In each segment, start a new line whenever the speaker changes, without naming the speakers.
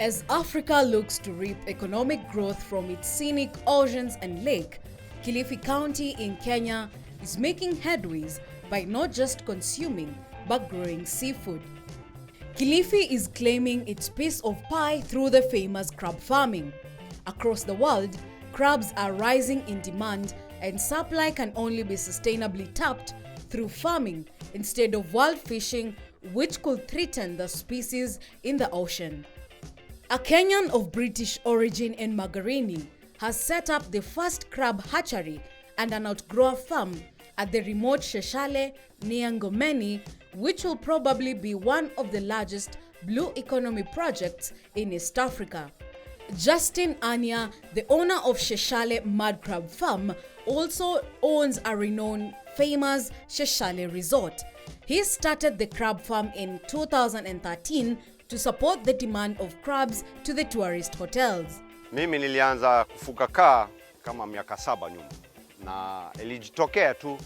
As Africa looks to reap economic growth from its scenic oceans and lake, Kilifi County in Kenya is making headways by not just consuming but growing seafood. Kilifi is claiming its piece of pie through the famous crab farming. Across the world, crabs are rising in demand and supply can only be sustainably tapped through farming instead of wild fishing, which could threaten the species in the ocean. A Kenyan of British origin in Magarini has set up the First Crab Hatchery and an outgrower farm at the remote Sheshale near Ngomeni, which will probably be one of the largest blue economy projects in East Africa. Justin Anya, the owner of Sheshale Mud Crab Farm, also owns a renowned famous Sheshale resort. He started the crab farm in 2013 to support the demand of crabs to the tourist hotels.
Mimi nilianza kufuga kaa kama miaka 7 nyuma na ilijitokea tu,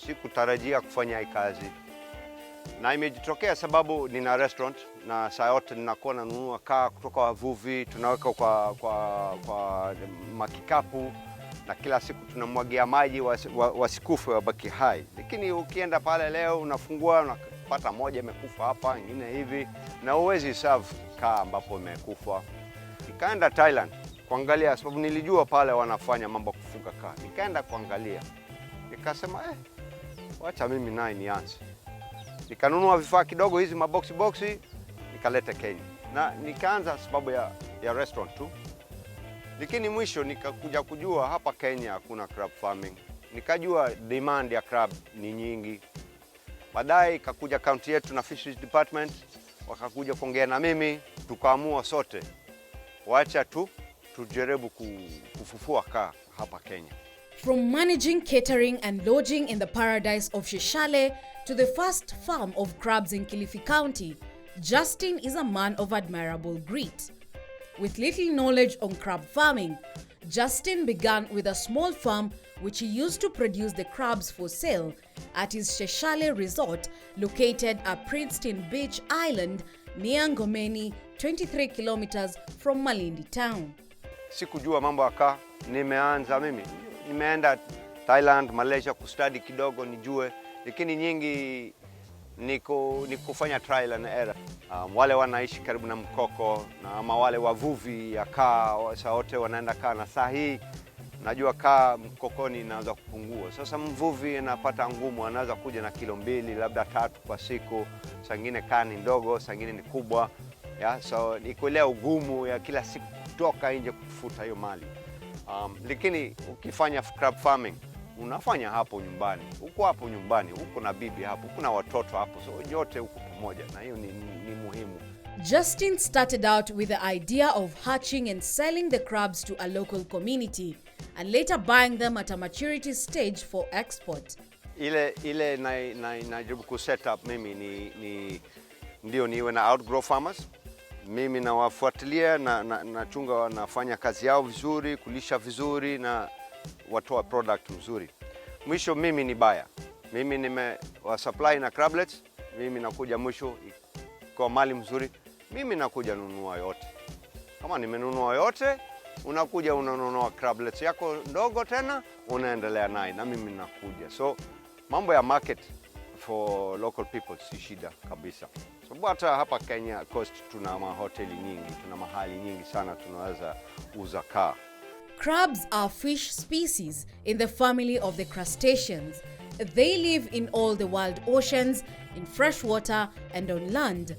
sikutarajia kufanya hii kazi. Na imejitokea sababu nina restaurant na saa yote ninakuwa nanunua kaa kutoka wavuvi, tunaweka kwa makikapu na kila siku tunamwagia maji wasikufe wabaki hai. Lakini ukienda pale leo unafungua unapata moja imekufa hapa, nyingine hivi, na huwezi serve kaa ambapo imekufa. Nikaenda Thailand kuangalia sababu nilijua pale wanafanya mambo kufuga kaa. Nikaenda kuangalia. Nikasema wacha mimi naye nianze. Nikanunua vifaa kidogo hizi boxi nikaleta Kenya. Na nikaanza sababu ya restaurant tu. Lakini mwisho nikakuja kujua hapa Kenya hakuna crab farming. Nikajua demand ya crab ni nyingi. Baadaye ikakuja county yetu na fisheries department, wakakuja kuongea na mimi, tukaamua sote wacha tujaribu kufufua kaa hapa Kenya.
From managing catering and lodging in the paradise of Sheshale to the first farm of crabs in Kilifi County, Justin is a man of admirable grit. With little knowledge on crab farming, Justin began with a small farm which he used to produce the crabs for sale at his Sheshale resort located at Princeton Beach Island near Ngomeni, 23 kilometers from Malindi town.
Sikujua mambo ya kaa, nimeenda Thailand, Malaysia kustudy kidogo nijue, lakini nyingi ni kufanya trial and error. Wale wanaishi karibu na mkoko na ama wale wavuvi ya kaa wote wanaenda kaa, na saa hii najua kaa mkokoni inaanza kupungua. Sasa mvuvi anapata ngumu, anaweza kuja na kilo 2 labda 3 kwa siku, sangine kaa ni ndogo, sangine ni kubwa. So ikuelea ugumu ya kila siku kutoka nje kufuta hiyo mali. Lakini ukifanya crab farming unafanya hapo nyumbani, hapo nyumbani, uko na bibi hapo, kuna watoto hapo, so yote uko pamoja, na hiyo ni muhimu.
Justin started out with the idea of hatching and selling the crabs to a local community and later buying them at a maturity stage for export.
Ile najaribu ku set up mimi ndio niwe na outgrow farmers. Mimi nawafuatilia na chunga wanafanya kazi yao vizuri, kulisha vizuri na watoa product mzuri. Mwisho mimi ni buyer. Mimi nimewa supply na crablets, mimi nakuja mwisho kwa mali mzuri, mimi nakuja nunua yote. Kama nimenunua yote, unakuja unanunua crablets yako ndogo tena, unaendelea naye na mimi nakuja. So mambo ya market for local people si shida kabisa. So hata hapa Kenya Coast tuna mahoteli nyingi, tuna mahali nyingi sana tunaweza uza kaa.
Crabs are fish species in the family of the crustaceans. They live in all the wild oceans, in fresh water and on land.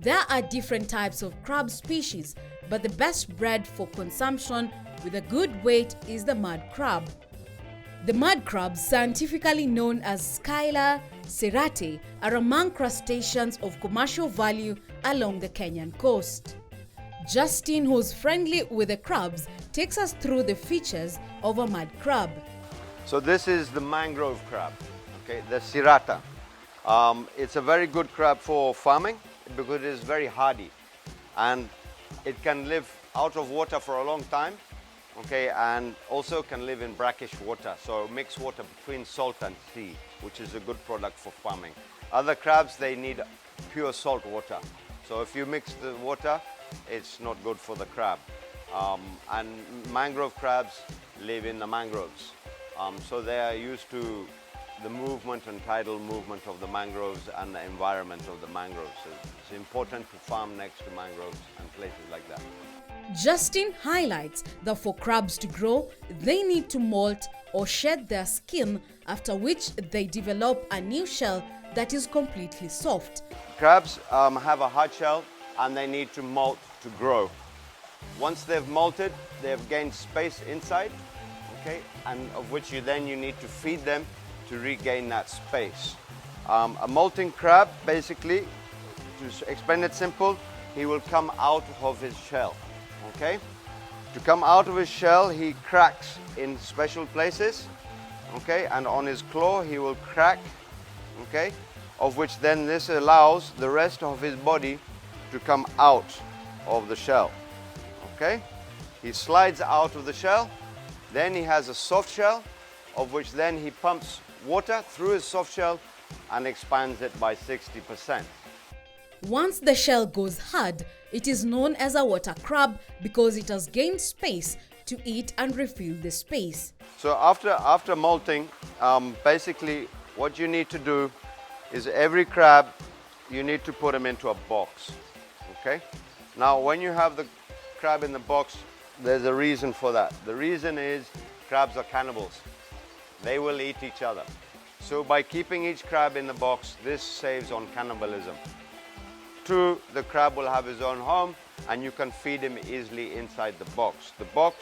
There are different types of crab species, but the best bred for consumption with a good weight is the mud crab. The mud crabs, scientifically known as Scylla serrate, are among crustaceans of commercial value along the Kenyan coast. Justin, who's friendly with the crabs, takes us through the features of a mud crab.
So this is the mangrove crab, okay, the serrata. It's a very good crab for farming because it is very hardy and it can live out of water for a long time, okay, and also can live in brackish water, so mixed water between salt and sea, which is a good product for farming. Other crabs, they need pure salt water. So if you mix the water, it's not good for the crab. And mangrove crabs live in the mangroves. So they are used to the movement and tidal movement of the mangroves and the environment of the mangroves. So it's important to farm next to mangroves and places like that.
Justin highlights that for crabs to grow, they need to molt or shed their skin, after which they develop a new shell that is completely soft.
Crabs have a hard shell and they need to molt to grow. Once they've molted, they've gained space inside, okay, and of which you need to feed them to regain that space. A molting crab, basically, to explain it simple, he will come out of his shell, okay? To come out of his shell, he cracks in special places, okay, and on his claw he will crack, okay, of which then this allows the rest of his body to come out of the shell, okay? He slides out of the shell, then he has a soft shell, of which then he pumps water through his soft shell and expands it by 60%.
Once the shell goes hard, it is known as a water crab because it has gained space to eat and refill the space.
So after molting, basically what you need to do is every crab, you need to put them into a box, okay? Now when you have the crab in the box, there's a reason for that. The reason is crabs are cannibals. They will eat each other. So by keeping each crab in the box, this saves on cannibalism. Two, the crab will have his own home and you can feed him easily inside the box. The box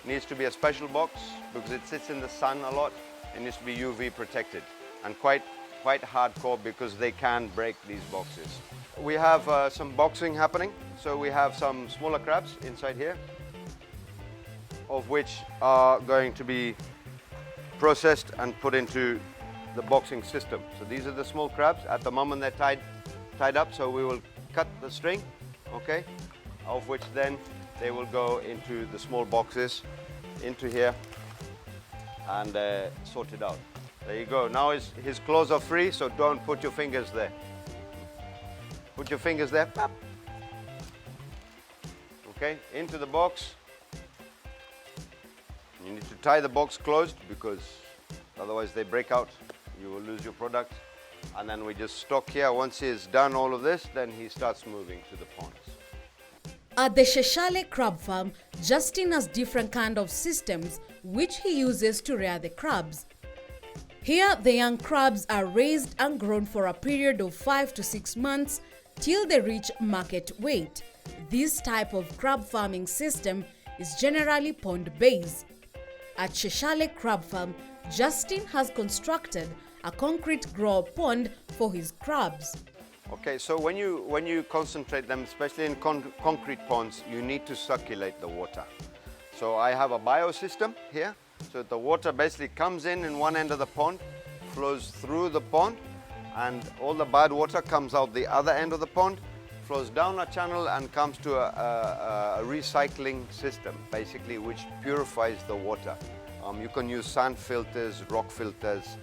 needs to be a special box because it sits in the sun a lot. It needs to be UV protected and quite hardcore because they can break these boxes. We have some boxing happening. So we have some smaller crabs inside here, of which are going to be processed and put into the boxing system. So these are the small crabs. At the moment they're tied up, so we will cut the string, okay, of which then they will go into the small boxes, into here, and sorted out. There you go. Now his claws are free, so don't put your fingers there. Put your fingers there, okay, into the box. You need to tie the box closed because otherwise they break out. You will lose your product. And then we just stock here. Once he's done all of this, then he starts moving to the ponds.
At the Sheshale crab farm, Justin has different kind of systems which he uses to rear the crabs. Here, the young crabs are raised and grown for a period of 5 to 6 months till they reach market weight. This type of crab farming system is generally pond-based. At Sheshale Crab Farm, Justin has constructed a concrete grow pond for his crabs.
Okay, so when you concentrate them, especially in concrete ponds, you need to circulate the water. So I have a biosystem here. So the water basically comes in one end of the pond, flows through the pond, and all the bad water comes out the other end of the pond, flows down a channel and comes to a recycling system, basically, which purifies the water. You can use sand filters, rock filters.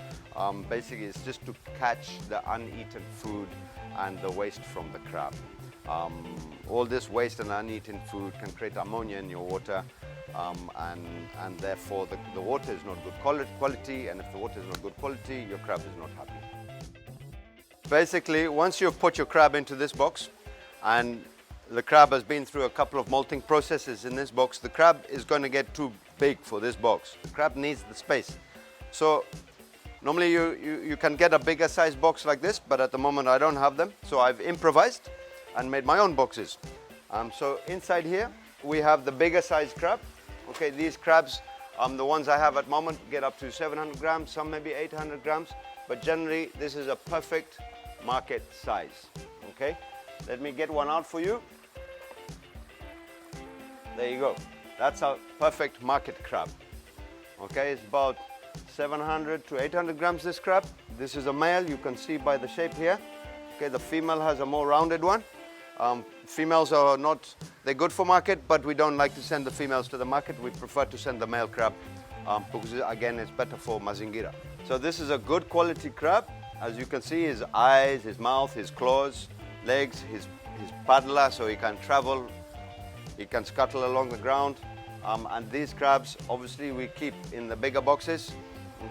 Basically, it's just to catch the uneaten food and the waste from the crab. All this waste and uneaten food can create ammonia in your water, and therefore the water is not good quality, and if the water is not good quality, your crab is not happy. Basically, once you've put your crab into this box, and the crab has been through a couple of molting processes in this box, the crab is going to get too big for this box. The crab needs the space. So normally you can get a bigger size box like this, but at the moment I don't have them. So I've improvised and made my own boxes. So inside here we have the bigger size crab. Okay, these crabs, the ones I have at the moment get up to 700 grams, some maybe 800 grams, but generally this is a perfect market size. Okay, let me get one out for you. There you go. That's a perfect market crab. Okay, it's about 700 to 800 grams, this crab. This is a male, you can see by the shape here. Okay, the female has a more rounded one. Females are not, they're good for market, but we don't like to send the females to the market. We prefer to send the male crab because again, it's better for mazingira. So this is a good quality crab. As you can see, his eyes, his mouth, his claws, legs, his paddler, so he can travel He can scuttle along the ground. And these crabs, obviously, we keep in the bigger boxes,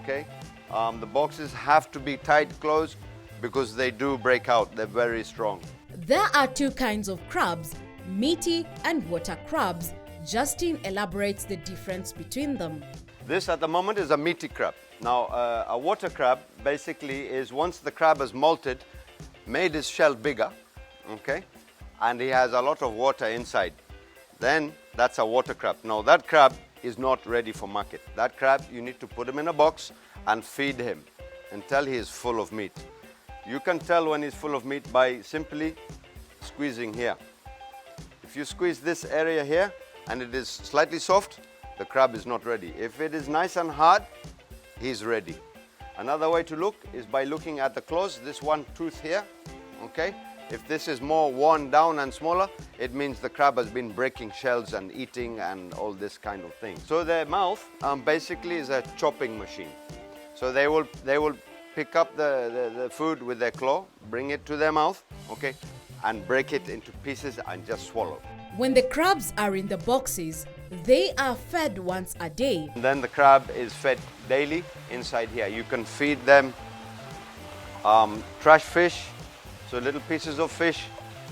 okay? The boxes have to be tight closed because they do break out. They're very strong.
There are two kinds of crabs, meaty and water crabs. Justin elaborates the difference between them.
This at the moment is a meaty crab. Now, a water crab basically is once the crab has molted, made his shell bigger, okay? And he has a lot of water inside. Then that's a water crab. Now that crab is not ready for market. That crab, you need to put him in a box and feed him until he is full of meat. You can tell when he's full of meat by simply squeezing here. If you squeeze this area here and it is slightly soft, the crab is not ready. If it is nice and hard, he's ready. Another way to look is by looking at the claws, this one tooth here, okay? If this is more worn down and smaller, it means the crab has been breaking shells and eating and all this kind of thing. So their mouth basically is a chopping machine. So they will pick up the food with their claw, bring it to their mouth, okay, and break it into pieces and just swallow.
When the crabs are in the boxes, they are fed once a day.
And then the crab is fed daily inside here. You can feed them trash fish, so little pieces of fish.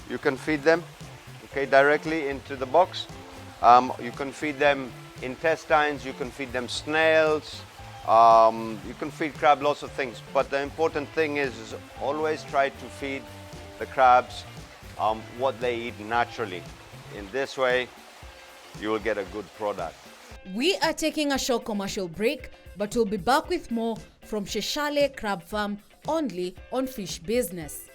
You can feed them, okay, directly into the box. You can feed them intestines. You can feed them snails. You can feed crab lots of things. But the important thing is always try to feed the crabs what they eat naturally. In this way, you will get a good product.
We are taking a short commercial break, but we'll be back with more from Sheshale Crab Farm only on Fish Business.